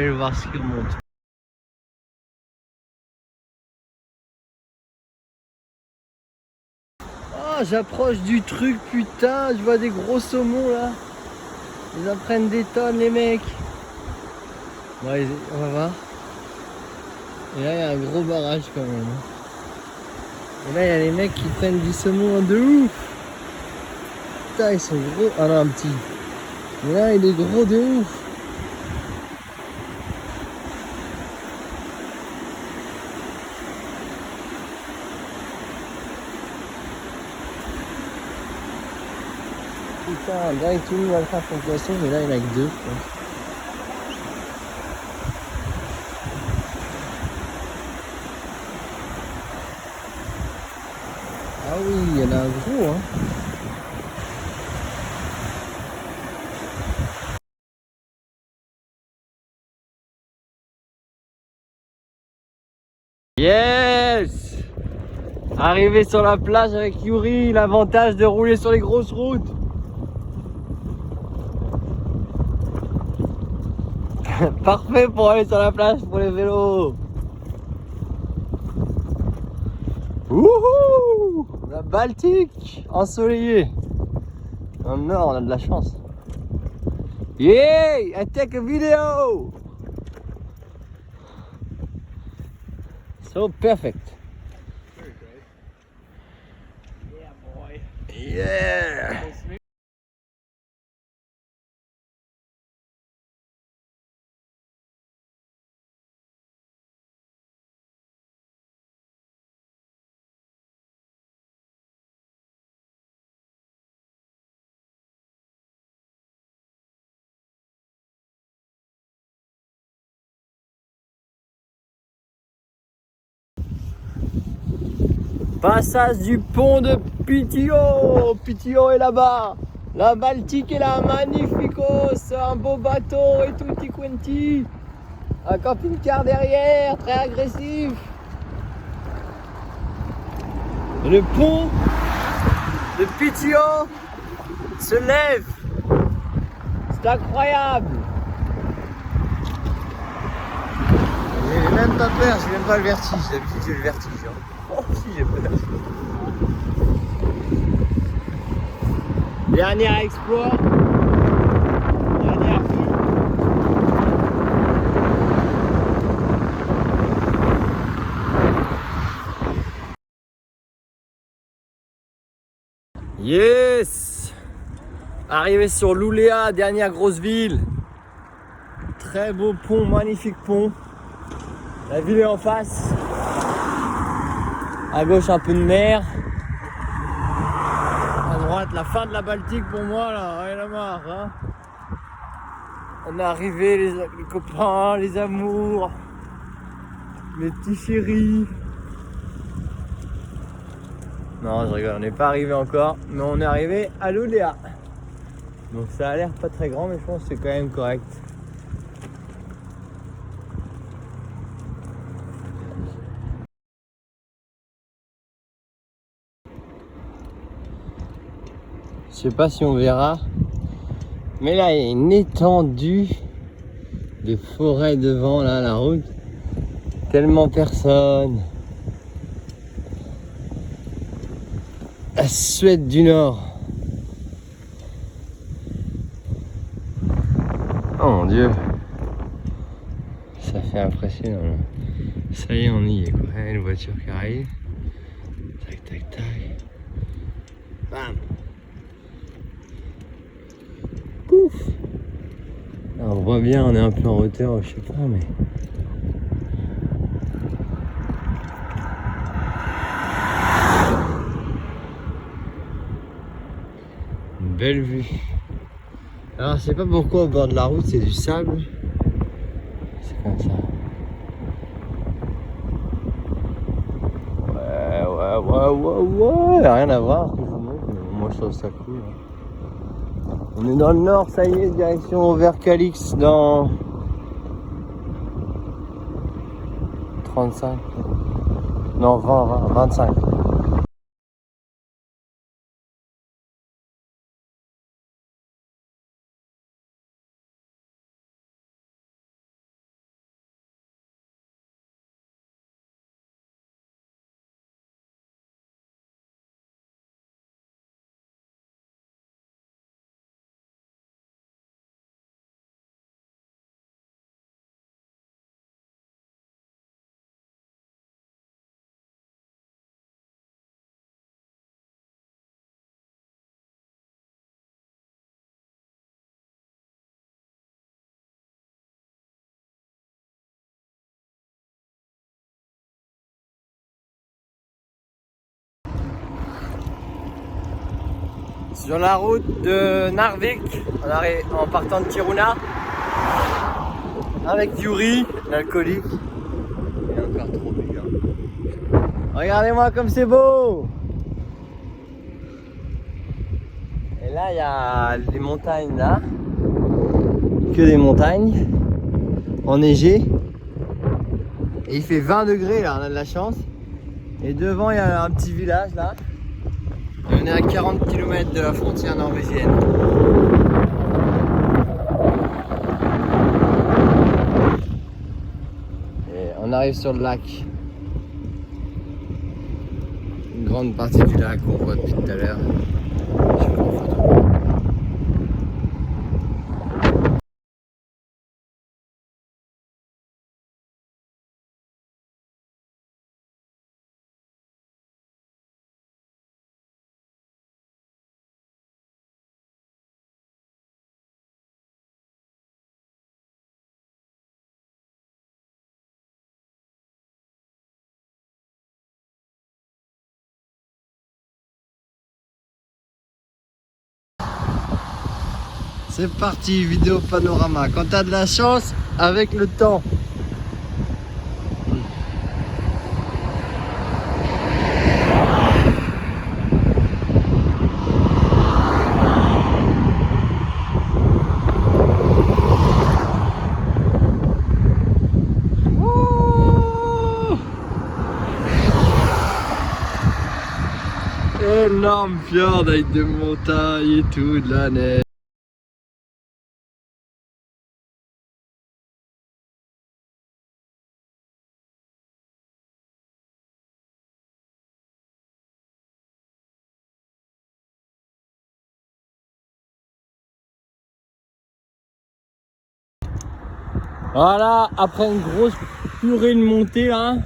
le voir ce qu'il remonte. Oh, j'approche du truc, putain, je vois des gros saumons, là. Ils en prennent des tonnes, les mecs. Ouais, on va voir. Et là, il y a un gros barrage, quand même. Et là, il y a les mecs qui prennent du saumon de ouf. Putain, ils sont gros. Ah non, un petit. Mais là, il est gros de ouf. Putain, direct tout le monde va faire son poisson, mais là, il n'y en a que 2. Ah oui, il y en a un gros, hein. Yes! Arrivé sur la plage avec Yuri, l'avantage de rouler sur les grosses routes. Parfait pour aller sur la plage pour les vélos. Wouhou! La Baltique ensoleillée. Dans le nord, on a de la chance. Yeah! I take a video! So perfect.
Very great. Yeah, boy.
Yeah! Passage du pont de Pitio. Pitio est là-bas. La Baltique est là, magnificos. Un beau bateau et tutti quanti. Un camping-car derrière, très agressif. Et le pont de Pitio se lève. C'est incroyable. J'ai même pas peur, j'ai même pas le vertige. D'habitude j'ai le vertige. Oh si, j'ai peur. Dernier exploit. Dernière vue. Yes! Arrivé sur Luleå, dernière grosse ville. Très beau pont, magnifique pont. La ville est en face. À gauche un peu de mer. À droite la fin de la Baltique pour moi là, rien à marre. Hein. On est arrivé les copains, les amours, les petits chéris. Non je rigole, on n'est pas arrivé encore, mais on est arrivé à Luleå. Donc ça a l'air pas très grand mais je pense que c'est quand même correct. Je sais pas si on verra, mais là il y a une étendue de forêt devant là, la route. Tellement personne. La Suède du Nord. Oh mon Dieu. Ça fait impressionnant là. Ça y est, on y est quoi. Une voiture qui arrive. Tac tac tac. Bam. Pouf. Alors, on voit bien, on est un peu en hauteur, je sais pas, mais. Une belle vue. Alors, je sais pas pourquoi au bord de la route c'est du sable. C'est comme ça. Ouais, rien à voir. Moi je trouve ça cool. Hein. On est dans le nord, ça y est, direction vers Calix dans 35. Non, 25. Sur la route de Narvik, en partant de Kiruna, avec Yuri, l'alcoolique. Il est encore trop big. Hein. Regardez-moi comme c'est beau! Et là, il y a les montagnes là. Que des montagnes enneigées. Et il fait 20 degrés là, on a de la chance. Et devant, il y a un petit village là. Et on est à 40 km de la frontière norvégienne. arrive sur le lac. Une grande partie du lac qu'on voit depuis tout à l'heure. Je prends en photo. C'est parti, vidéo panorama. Quand t'as de la chance, avec le temps. Énorme fjord avec des montagnes et tout, de la neige. Voilà, après une grosse purée de montée là,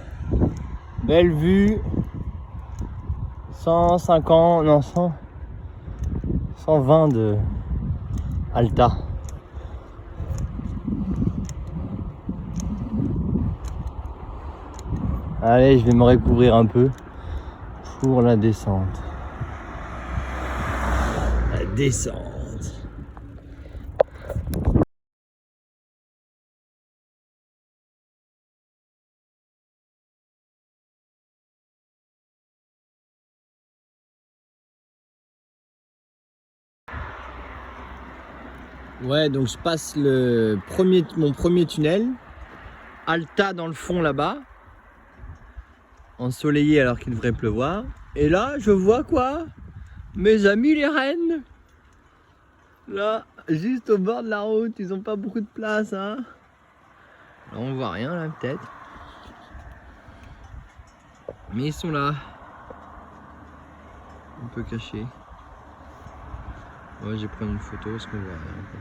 belle vue, 150, non 100, 120 de Alta. Allez, je vais me recouvrir un peu pour la descente. La descente. Ouais, donc je passe mon premier tunnel, Alta dans le fond là-bas, ensoleillé alors qu'il devrait pleuvoir. Et là, je vois quoi? Mes amis les rennes. Là, juste au bord de la route, ils ont pas beaucoup de place, hein. Là, on voit rien là peut-être. Mais ils sont là. Un peu cachés. Ouais, j'ai pris une photo parce qu'on voit rien en fait.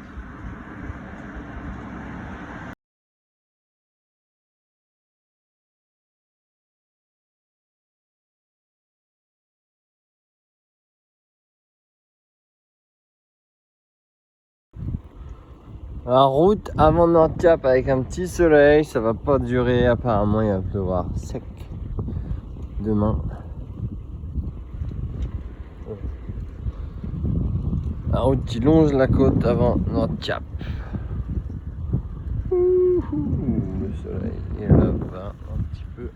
La route avant Nordkap avec un petit soleil, ça va pas durer, apparemment il va pleuvoir sec demain. La route qui longe la côte avant Nordkap. Le soleil est là-bas un petit peu.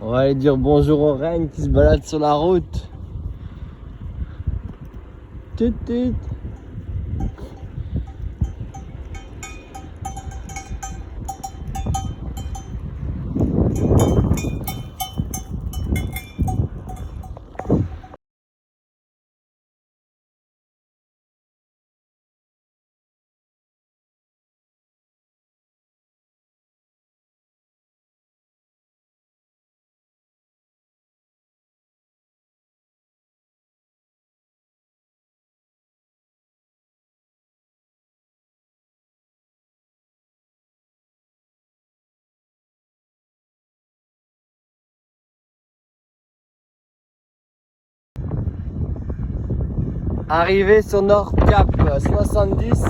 On va aller dire bonjour aux rennes qui se baladent sur la route. Tut tut. Arrivé sur Nordkap 70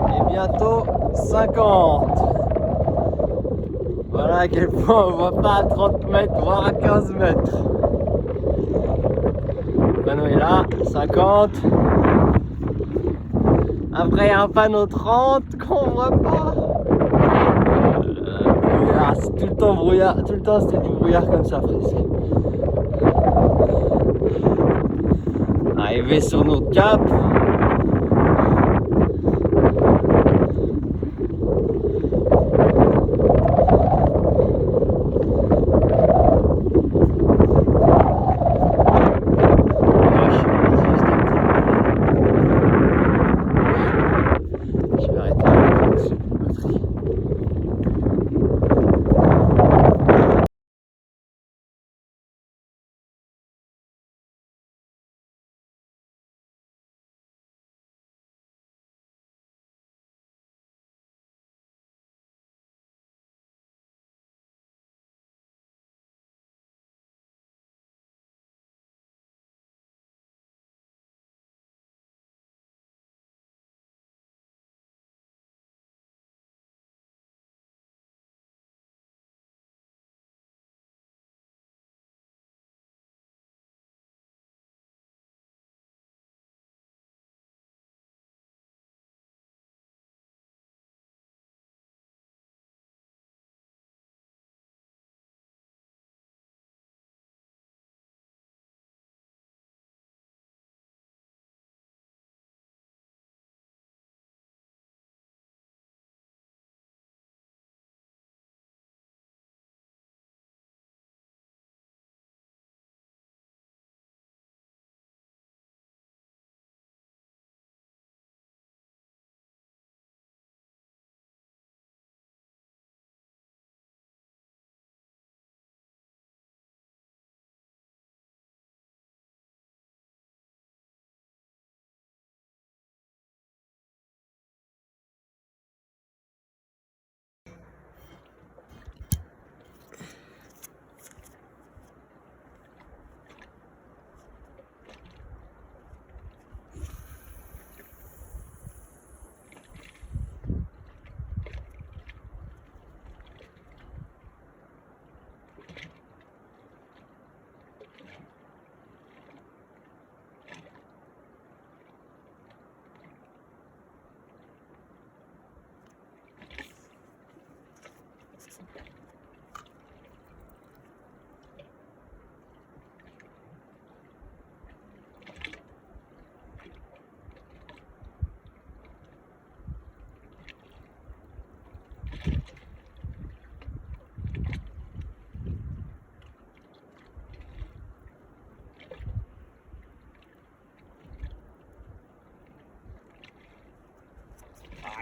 et bientôt 50. Voilà à quel point on voit pas à 30 mètres, voire à 15 mètres. Le panneau est là, 50. Après il y a un panneau 30 qu'on voit pas. Brouillard, c'est tout le temps brouillard, tout le temps c'était du brouillard comme ça presque. Arrivé sur Nordkap.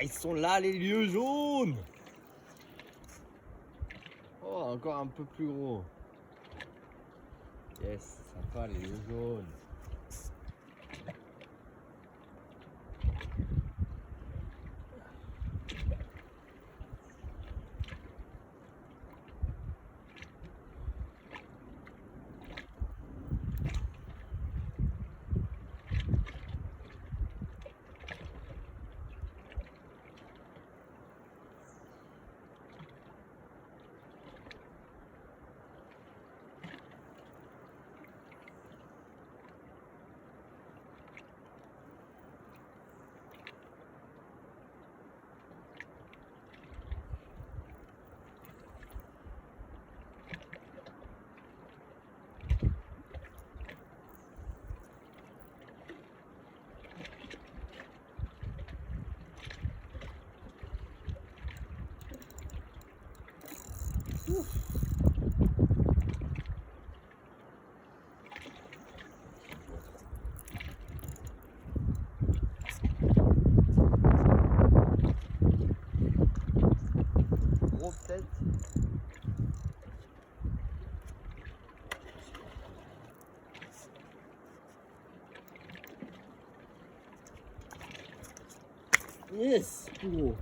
ils sont là les lieux jaunes. Oh, encore un peu plus gros. Yes, sympa les lieux jaunes. Gros peut-être. Yes, plus gros.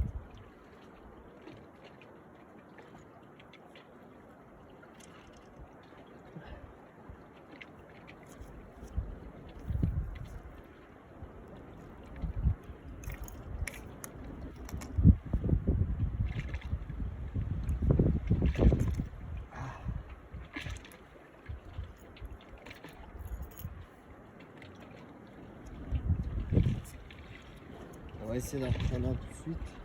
On va essayer d'en reprendre un tout de suite.